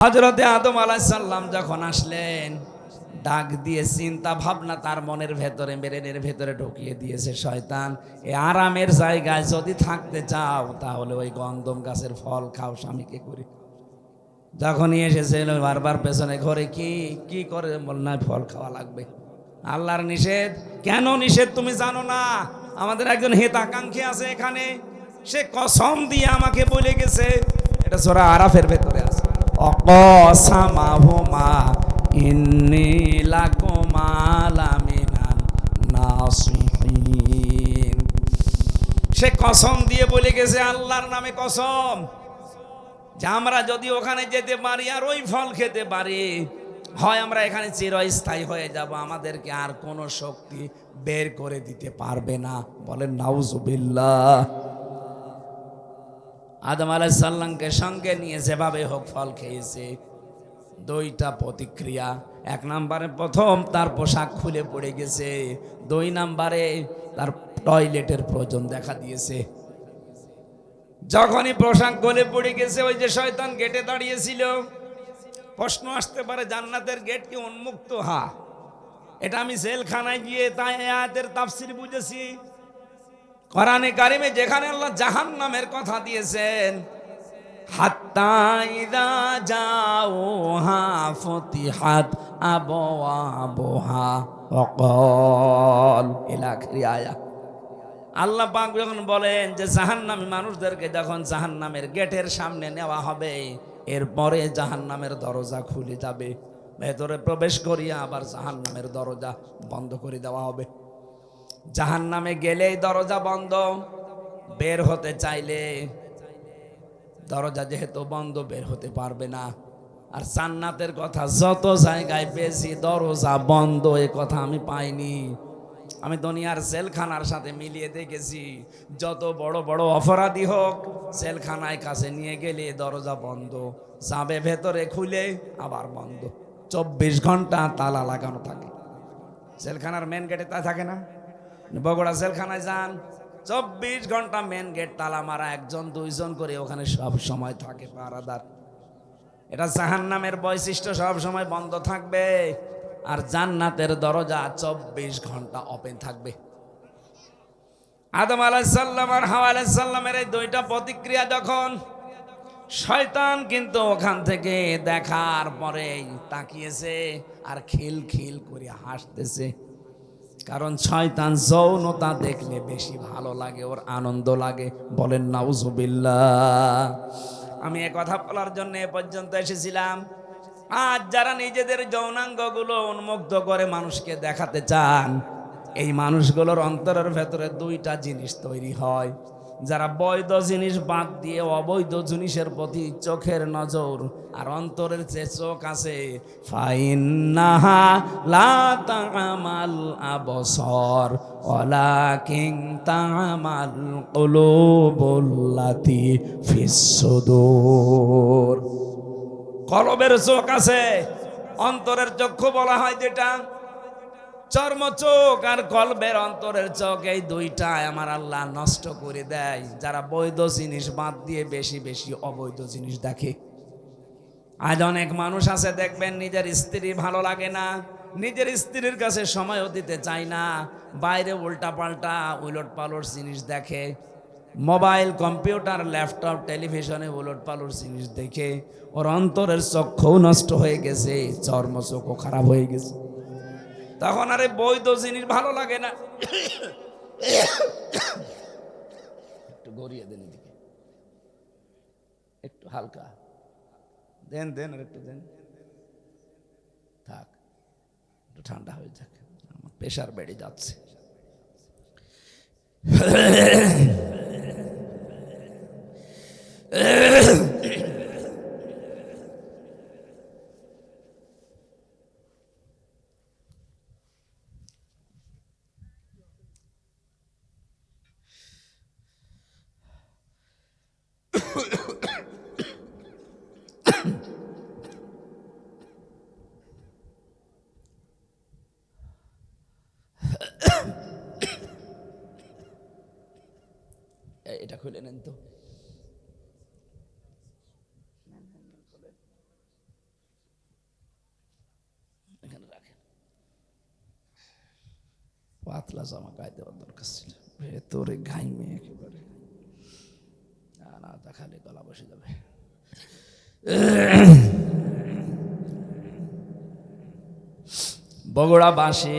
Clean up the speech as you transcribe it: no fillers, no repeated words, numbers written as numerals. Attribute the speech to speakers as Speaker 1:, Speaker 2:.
Speaker 1: হযরতে আদম আলাইহিস সালাম যখন আসলেন, ডাক দিয়ে চিন্তা ভাবনা তার মনের ভেতরে, ব্রেনের ভেতরে ঢুকিয়ে দিয়েছে শয়তান। এই আরামের জায়গায় যদি থাকতে চাও তাহলে ওই গন্ধম গাছের ফল খাও, স্বামীকে করে। যখনই এসেছিল বারবার পেছনে ঘরে কি কি করে বল না, ফল খাওয়া লাগবে। আল্লাহর নিষেধ। কেন নিষেধ তুমি জানো না? আমাদের একজন হিতাকাঙ্ক্ষী আছে এখানে, সে কসম দিয়ে আমাকে বলে গেছে, এটা সূরা আরাফের ভেতরে আছে, অকসামাহুমা ইন্নী লাকুমা লামিনান নাসিহিন। সে কসম দিয়ে বলে গেছে, আল্লাহর নামে কসম, যে আমরা যদি ওখানে যেতে পারি আর ওই ফল খেতে পারি, হয় আমরা এখানে চিরস্থায়ী হয়ে যাব, আমাদেরকে আর কোনো শক্তি বের করে দিতে পারবে না। বলেন নাউজুবিল্লাহ। আদম আলাইহিস সালামকে সঙ্গে নিয়ে যেভাবে হোক ফল খেয়েছে। দুইটা প্রতিক্রিয়া। এক নম্বরে প্রথম তার পোশাক খুলে পড়ে গেছে, দুই নম্বরে তার টয়লেটের প্রয়োজন দেখা দিয়েছে। যখনই পোশাক গলে পড়ে গেছে, ওই যে শয়তান গেটে দাঁড়িয়েছিল, প্রশ্ন আসতে পারে জান্নাতের গেট কি উন্মুক্ত? হ্যাঁ, এটা আমি জেলখানায় গিয়ে তাই আয়াতের তাফসীর বুঝেছি। কোরআনে কারিমে যেখানে আল্লাহ জাহান্নামের কথা দিয়েছেন, হাত্তা ইযা জাউহা ফুতিহাত আবওয়াবুহা ওয়া ক্বাল ইলা আখিরি আয়া। আল্লাহ পাক যখন বলেন যে জাহান্নামী মানুষদেরকে যখন জাহান্নামের গেটের সামনে নেওয়া হবে, এরপরে জাহান্নামের দরজা খুলে যাবে, ভেতরে প্রবেশ করিয়া আবার জাহান্নামের দরজা বন্ধ করে দেওয়া হবে। জাহান্নামে গেলেই দরজা বন্ধ, বের হতে চাইলে দরজা যেহেতু বন্ধ, বের হতে পারবে না। আর জান্নাতের কথা যত জায়গায় পেয়েছি, দরজা বন্ধ এ কথা আমি পাইনি। আমি দুনিয়ার জেলখানার সাথে মিলিয়ে দেখেছি, যত বড় বড় অপরাধী হোক, জেলখানায় কাছে নিয়ে গেলে দরজা বন্ধ, যাবে ভেতরে খুলে আবার বন্ধ, 24 ঘন্টা তালা লাগানো থাকে। জেলখানার মেন গেটে তা থাকে না? বগুড়া জেলখানায় যান, 24 ঘন্টা মেন গেট তালা মারা, একজন দুইজন করে ওখানে সব সময় থাকে পাহারাদার। এটা জাহান্নামের বৈশিষ্ট্য, সব সময় বন্ধ থাকবে। আর জান্নাতের দরজা 24 ঘন্টা ওপেন থাকবে। আদম আলাইহিস সালাম আর হাওয়া আলাইহিস সালামের এই দুইটা প্রতিক্রিয়া যখন, শয়তান কিন্তু ওখান থেকে দেখার পরেই তাকিয়েছে আর খিলখিল করে হাসতেছে। কারণ শয়তান যৌনতা দেখলে বেশি ভালো লাগে, ওর আনন্দ লাগে। বলেন নাউজুবিল্লাহ। আমি এ কথা বলার জন্য এ পর্যন্ত এসেছিলাম। আজ যারা নিজেদের যৌনাঙ্গগুলো উন্মুক্ত করে মানুষকে দেখাতে চান, এই মানুষগুলোর অন্তরের ভেতরে দুইটা জিনিস তৈরি হয়। যারা বৈধ জিনিস বাদ দিয়ে অবৈধ জিনিসের প্রতি চোখের নজর আর অন্তরের যে চোখ আছে, ফাইন্নাহা লা তা'মাল আবসার ওয়ালাকিন তা'মাল কুলুবুল্লাতী ফিস সুদূর। কলবের চোখ আছে, অন্তরের চক্ষু বলা হয় যেটা, চর্ম চোখ আর কলবের অন্তরের চোখ, এই দুইটাই আমার আল্লাহ নষ্ট করে দেয় যারা বৈধ জিনিস বাদ দিয়ে বেশি বেশি অবৈধ জিনিস দেখে। আজ অনেক মানুষ আছে দেখবেন, নিজের স্ত্রী ভালো লাগে না, নিজের স্ত্রীর কাছে সময়ও দিতে চায় না, বাইরে উল্টা পাল্টা উলট পালট জিনিস দেখে, মোবাইল কম্পিউটার ল্যাপটপ টেলিভিশনে উলট পালট জিনিস দেখে ওর অন্তরের চক্ষু নষ্ট হয়ে গেছে, চর্ম চক্ষু খারাপ হয়ে গেছে। তখন আরে বৈধ জিনিস ভালো লাগে না। একটু গড়িয়ে দেন এদিকে, একটু হালকা দেন দেন, আর একটু দেন, থাক, একটু ঠান্ডা হয়ে যাক, আমার প্রেশার বেড়ে যাচ্ছে। এটা খুলে নেন তো। পাতলা জামা গায়ে দেওয়ার দরকার ছিল, ভেতরে ঘাইমে একেবারে। না তা খালি গলা বসে যাবে। বগুড়া বাসে